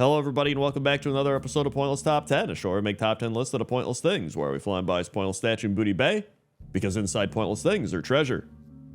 Hello, everybody, and welcome back to another episode of Pointless Top 10, a show where we make top 10 lists of the pointless things, where we fly by pointless statue in Booty Bay, because inside pointless things are treasure.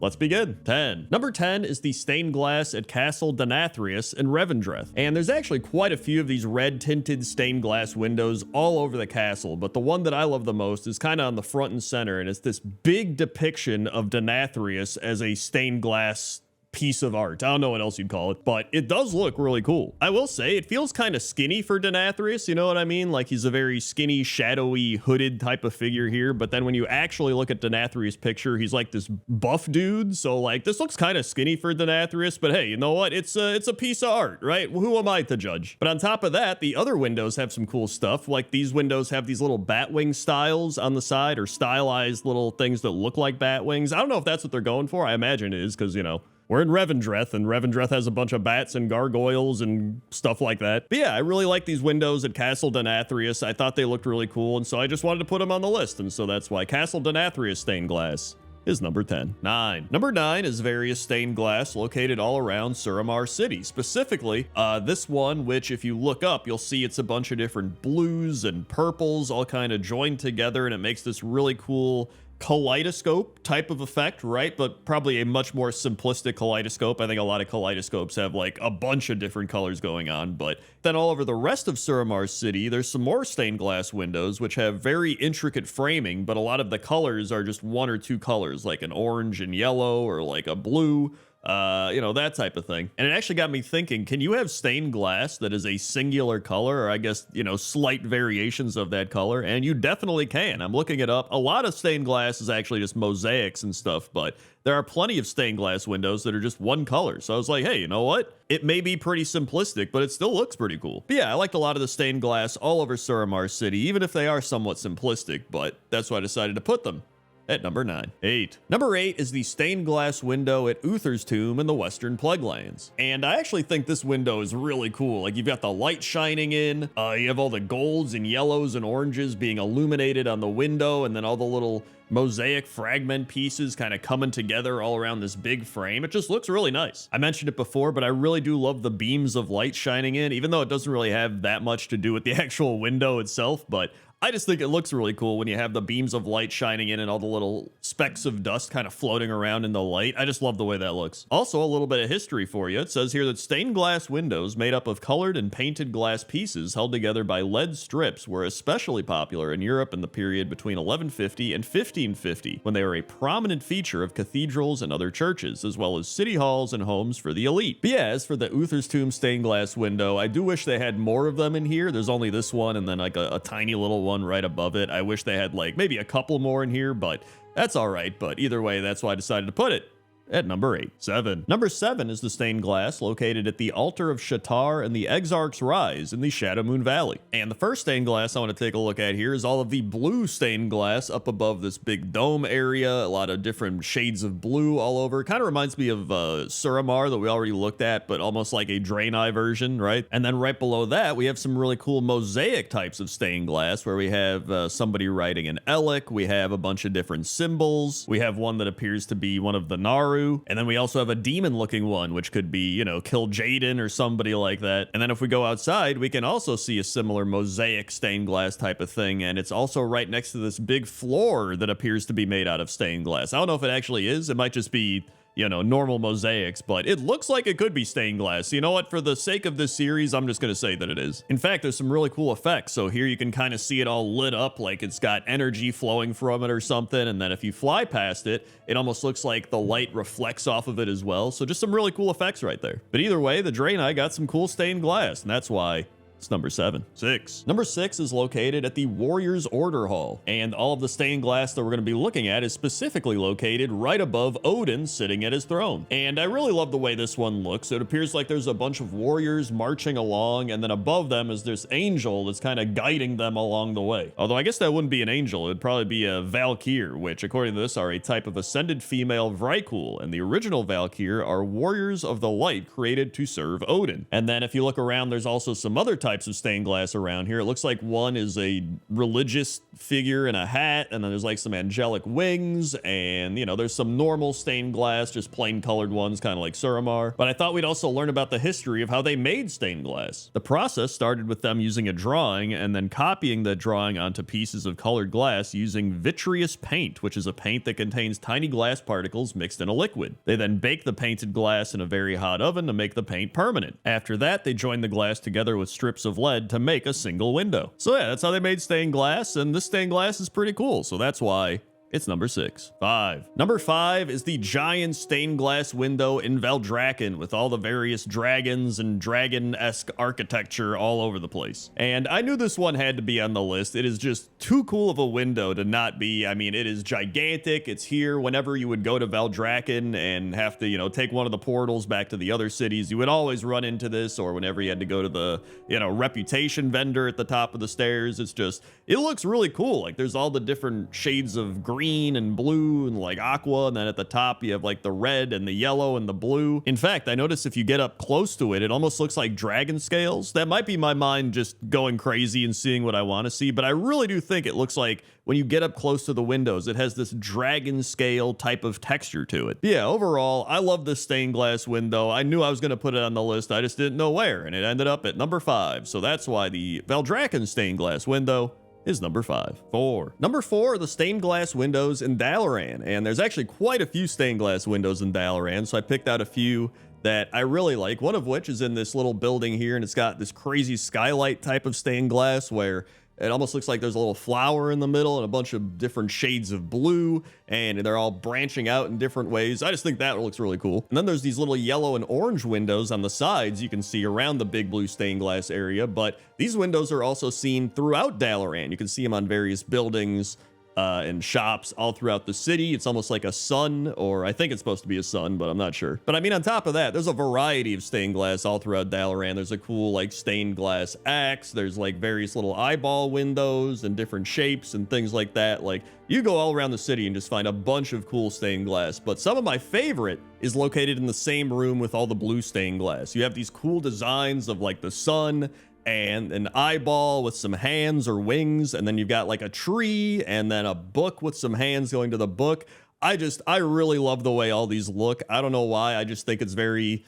Let's begin. 10. Number 10 is the stained glass at Castle Denathrius in Revendreth. And there's actually quite a few of these red tinted stained glass windows all over the castle, but the one that I love the most is kind of on the front and center, and it's this big depiction of Denathrius as a stained glass piece of art. I don't know what else you'd call it, but it does look really cool. I will say it feels kind of skinny for Denathrius, you know what I mean? Like he's a very skinny, shadowy, hooded type of figure here, but then when you actually look at Denathrius' picture, he's like this buff dude, so like this looks kind of skinny for Denathrius, but hey, you know what? It's a piece of art, right? Who am I to judge? But on top of that, the other windows have some cool stuff, like these windows have these little batwing styles on the side, or stylized little things that look like batwings. I don't know if that's what they're going for. I imagine it is, because, you know, we're in Revendreth, and Revendreth has a bunch of bats and gargoyles and stuff like that. But yeah, I really like these windows at Castle Denathrius. I thought they looked really cool, and so I just wanted to put them on the list, and so that's why Castle Denathrius stained glass is number 10. 9. Number 9 is various stained glass located all around Suramar City. Specifically, this one, which if you look up, you'll see it's a bunch of different blues and purples all kind of joined together, and it makes this really cool kaleidoscope type of effect, right? But probably a much more simplistic kaleidoscope. I think a lot of kaleidoscopes have like a bunch of different colors going on, but then all over the rest of Suramar City, there's some more stained glass windows which have very intricate framing, but a lot of the colors are just one or two colors, like an orange and yellow or like a blue. You know, that type of thing. And it actually got me thinking, can you have stained glass that is a singular color, or I guess, you know, slight variations of that color? And you definitely can. I'm looking it up. A lot of stained glass is actually just mosaics and stuff, but there are plenty of stained glass windows that are just one color. So I was like, hey, you know what? It may be pretty simplistic, but it still looks pretty cool. But yeah, I liked a lot of the stained glass all over Suramar City, even if they are somewhat simplistic, but that's why I decided to put them at number 9. 8. Number 8 is the stained glass window at Uther's tomb in the Western Plaguelands. And I actually think this window is really cool. Like, you've got the light shining in, you have all the golds and yellows and oranges being illuminated on the window, and then all the little mosaic fragment pieces kind of coming together all around this big frame. It just looks really nice. I mentioned it before, but I really do love the beams of light shining in, even though it doesn't really have that much to do with the actual window itself, but I just think it looks really cool when you have the beams of light shining in and all the little specks of dust kind of floating around in the light. I just love the way that looks. Also, a little bit of history for you. It says here that stained glass windows made up of colored and painted glass pieces held together by lead strips were especially popular in Europe in the period between 1150 and 1550, when they were a prominent feature of cathedrals and other churches, as well as city halls and homes for the elite. But yeah, as for the Uther's tomb stained glass window, I do wish they had more of them in here. There's only this one and then like a tiny little one right above it. I wish they had like maybe a couple more in here, but that's all right. But either way, that's why I decided to put it at number 8. 7. Number 7 is the stained glass located at the Altar of Shatar and the Exarch's Rise in the Shadowmoon Valley. And the first stained glass I want to take a look at here is all of the blue stained glass up above this big dome area. A lot of different shades of blue all over. Kind of reminds me of Suramar that we already looked at, but almost like a Draenei version, right? And then right below that, we have some really cool mosaic types of stained glass where we have somebody writing an Elec. We have a bunch of different symbols. We have one that appears to be one of the Naru. And then we also have a demon looking one, which could be, you know, Kill Jaden or somebody like that. And then if we go outside, we can also see a similar mosaic stained glass type of thing. And it's also right next to this big floor that appears to be made out of stained glass. I don't know if it actually is. It might just be, you know, normal mosaics, but it looks like it could be stained glass. You know what? For the sake of this series, I'm just going to say that it is. In fact, there's some really cool effects. So here you can kind of see it all lit up like it's got energy flowing from it or something. And then if you fly past it, it almost looks like the light reflects off of it as well. So just some really cool effects right there. But either way, the Draenei got some cool stained glass, and that's why it's number 7. 6. Number 6 is located at the Warriors Order Hall, and all of the stained glass that we're going to be looking at is specifically located right above Odin sitting at his throne. And I really love the way this one looks. It appears like there's a bunch of warriors marching along, and then above them is this angel that's kind of guiding them along the way. Although I guess that wouldn't be an angel, it'd probably be a Valkyr, which according to this are a type of ascended female Vrykul, and the original Valkyr are warriors of the light created to serve Odin. And then if you look around, there's also some other types types of stained glass around here. It looks like one is a religious figure in a hat, and then there's like some angelic wings, and you know, there's some normal stained glass, just plain colored ones, kind of like Suramar. But I thought we'd also learn about the history of how they made stained glass. The process started with them using a drawing and then copying the drawing onto pieces of colored glass using vitreous paint, which is a paint that contains tiny glass particles mixed in a liquid. They then bake the painted glass in a very hot oven to make the paint permanent. After that, they joined the glass together with strips of lead to make a single window. So yeah, that's how they made stained glass, and this stained glass is pretty cool, so that's why it's number 6. 5. Number 5 is the giant stained glass window in Valdrakken with all the various dragons and dragon-esque architecture all over the place. And I knew this one had to be on the list. It is just too cool of a window to not be. I mean, it is gigantic. It's here whenever you would go to Valdrakken and have to, you know, take one of the portals back to the other cities. You would always run into this, or whenever you had to go to the, you know, reputation vendor at the top of the stairs. It's just, it looks really cool. Like there's all the different shades of green and blue and like aqua, and then at the top you have like the red and the yellow and the blue. In fact, I noticed if you get up close to it, it almost looks like dragon scales. That might be my mind just going crazy and seeing what I want to see, but I really do think it looks like when you get up close to the windows, it has this dragon scale type of texture to it. Yeah, overall, I love this stained glass window. I knew I was going to put it on the list. I just didn't know where, and it ended up at number 5. So that's why the Valdrakken stained glass window is number 5. 4. Number 4 are the stained glass windows in Dalaran, and there's actually quite a few stained glass windows in Dalaran, so I picked out a few that I really like, one of which is in this little building here, and it's got this crazy skylight type of stained glass where it almost looks like there's a little flower in the middle and a bunch of different shades of blue, and they're all branching out in different ways. I just think that looks really cool. And then there's these little yellow and orange windows on the sides you can see around the big blue stained glass area, but these windows are also seen throughout Dalaran. You can see them on various buildings and shops all throughout the city. It's almost like a sun, or I think it's supposed to be a sun, but I'm not sure. But I mean, on top of that, there's a variety of stained glass all throughout Dalaran. There's a cool like stained glass axe. There's like various little eyeball windows and different shapes and things like that. Like you go all around the city and just find a bunch of cool stained glass. But some of my favorite is located in the same room with all the blue stained glass. You have these cool designs of like the sun and an eyeball with some hands or wings, and then you've got like a tree and then a book with some hands going to the book. I really love the way all these look. I don't know why. I just think it's very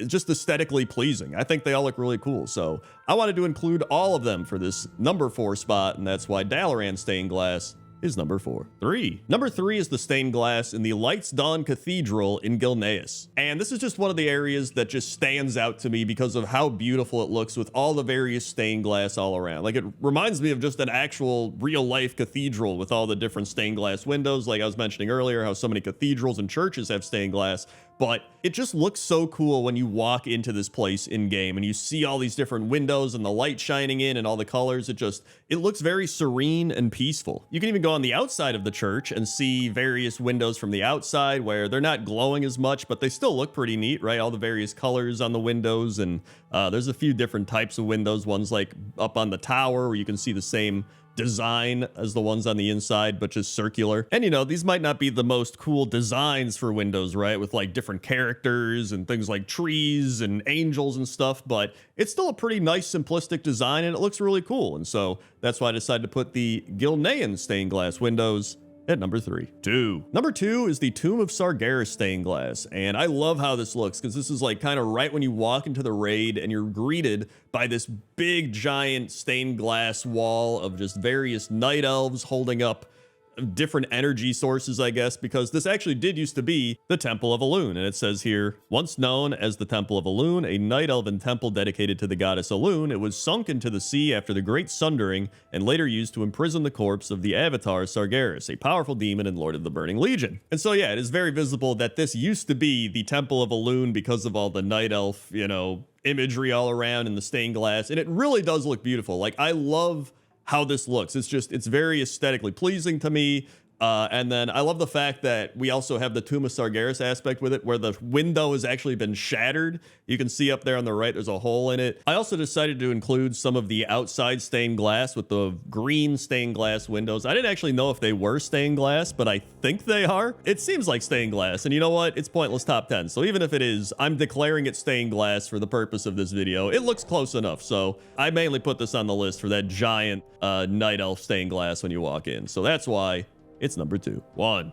just aesthetically pleasing. I think they all look really cool. So I wanted to include all of them for this number 4 spot, and that's why Dalaran stained glass is number 4. 3. Number 3 is the stained glass in the Lights Dawn Cathedral in Gilneas. And this is just one of the areas that just stands out to me because of how beautiful it looks with all the various stained glass all around. Like it reminds me of just an actual real life cathedral with all the different stained glass windows. Like I was mentioning earlier, how so many cathedrals and churches have stained glass. But it just looks so cool when you walk into this place in game and you see all these different windows and the light shining in and all the colors. It looks very serene and peaceful. You can even go on the outside of the church and see various windows from the outside where they're not glowing as much, but they still look pretty neat, right? All the various colors on the windows, and there's a few different types of windows. One's like up on the tower where you can see the same design as the ones on the inside, but just circular. And you know, these might not be the most cool designs for windows, right? With like different characters and things like trees and angels and stuff, but it's still a pretty nice simplistic design and it looks really cool. And so that's why I decided to put the Gilnean stained glass windows at number 3. 2. Number 2 is the Tomb of Sargeras stained glass, and I love how this looks because this is like kind of right when you walk into the raid and you're greeted by this big giant stained glass wall of just various night elves holding up different energy sources, I guess, because this actually did used to be the Temple of Elune. And it says here, once known as the Temple of Elune, a night elven temple dedicated to the goddess Elune, it was sunk into the sea after the Great Sundering and later used to imprison the corpse of the avatar Sargeras, a powerful demon and lord of the Burning Legion. And so, yeah, it is very visible that this used to be the Temple of Elune because of all the night elf, you know, imagery all around and the stained glass. And it really does look beautiful. Like, I love how this looks. It's very aesthetically pleasing to me. And then I love the fact that we also have the Tomb of Sargeras aspect with it, where the window has actually been shattered. You can see up there on the right, there's a hole in it. I also decided to include some of the outside stained glass with the green stained glass windows. I didn't actually know if they were stained glass, but I think they are. It seems like stained glass, and you know what? It's pointless top 10. So even if it is, I'm declaring it stained glass for the purpose of this video. It looks close enough, so I mainly put this on the list for that giant night elf stained glass when you walk in. So that's why it's number 2.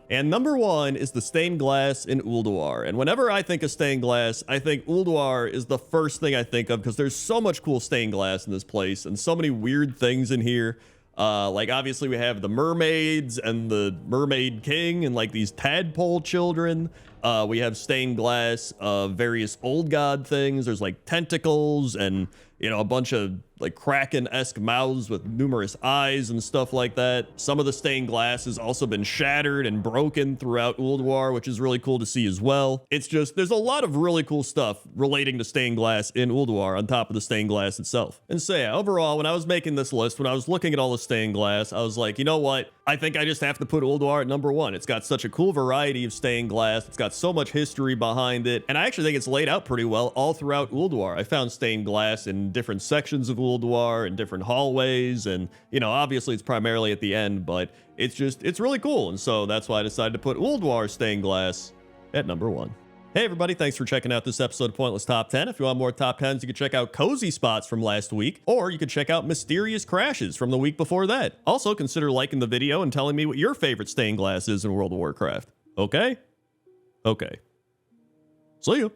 And number 1 is the stained glass in Ulduar. And whenever I think of stained glass, I think Ulduar is the first thing I think of because there's so much cool stained glass in this place and so many weird things in here. Like obviously we have the mermaids and the mermaid king and like these tadpole children. We have stained glass of various old god things. There's like tentacles and, you know, a bunch of like kraken-esque mouths with numerous eyes and stuff like that. Some of the stained glass has also been shattered and broken throughout Ulduar, which is really cool to see as well. It's just, there's a lot of really cool stuff relating to stained glass in Ulduar on top of the stained glass itself. And so yeah, overall, when I was making this list, when I was looking at all the stained glass, I was like, you know what? I think I just have to put Ulduar at number 1. It's got such a cool variety of stained glass. It's got so much history behind it. And I actually think it's laid out pretty well all throughout Ulduar. I found stained glass in different sections of Ulduar and different hallways. And, you know, obviously it's primarily at the end, but it's really cool. And so that's why I decided to put Ulduar stained glass at number 1. Hey everybody, thanks for checking out this episode of Pointless Top 10. If you want more top 10s, you can check out Cozy Spots from last week, or you can check out Mysterious Crashes from the week before that. Also, consider liking the video and telling me what your favorite stained glass is in World of Warcraft. Okay? Okay. See you.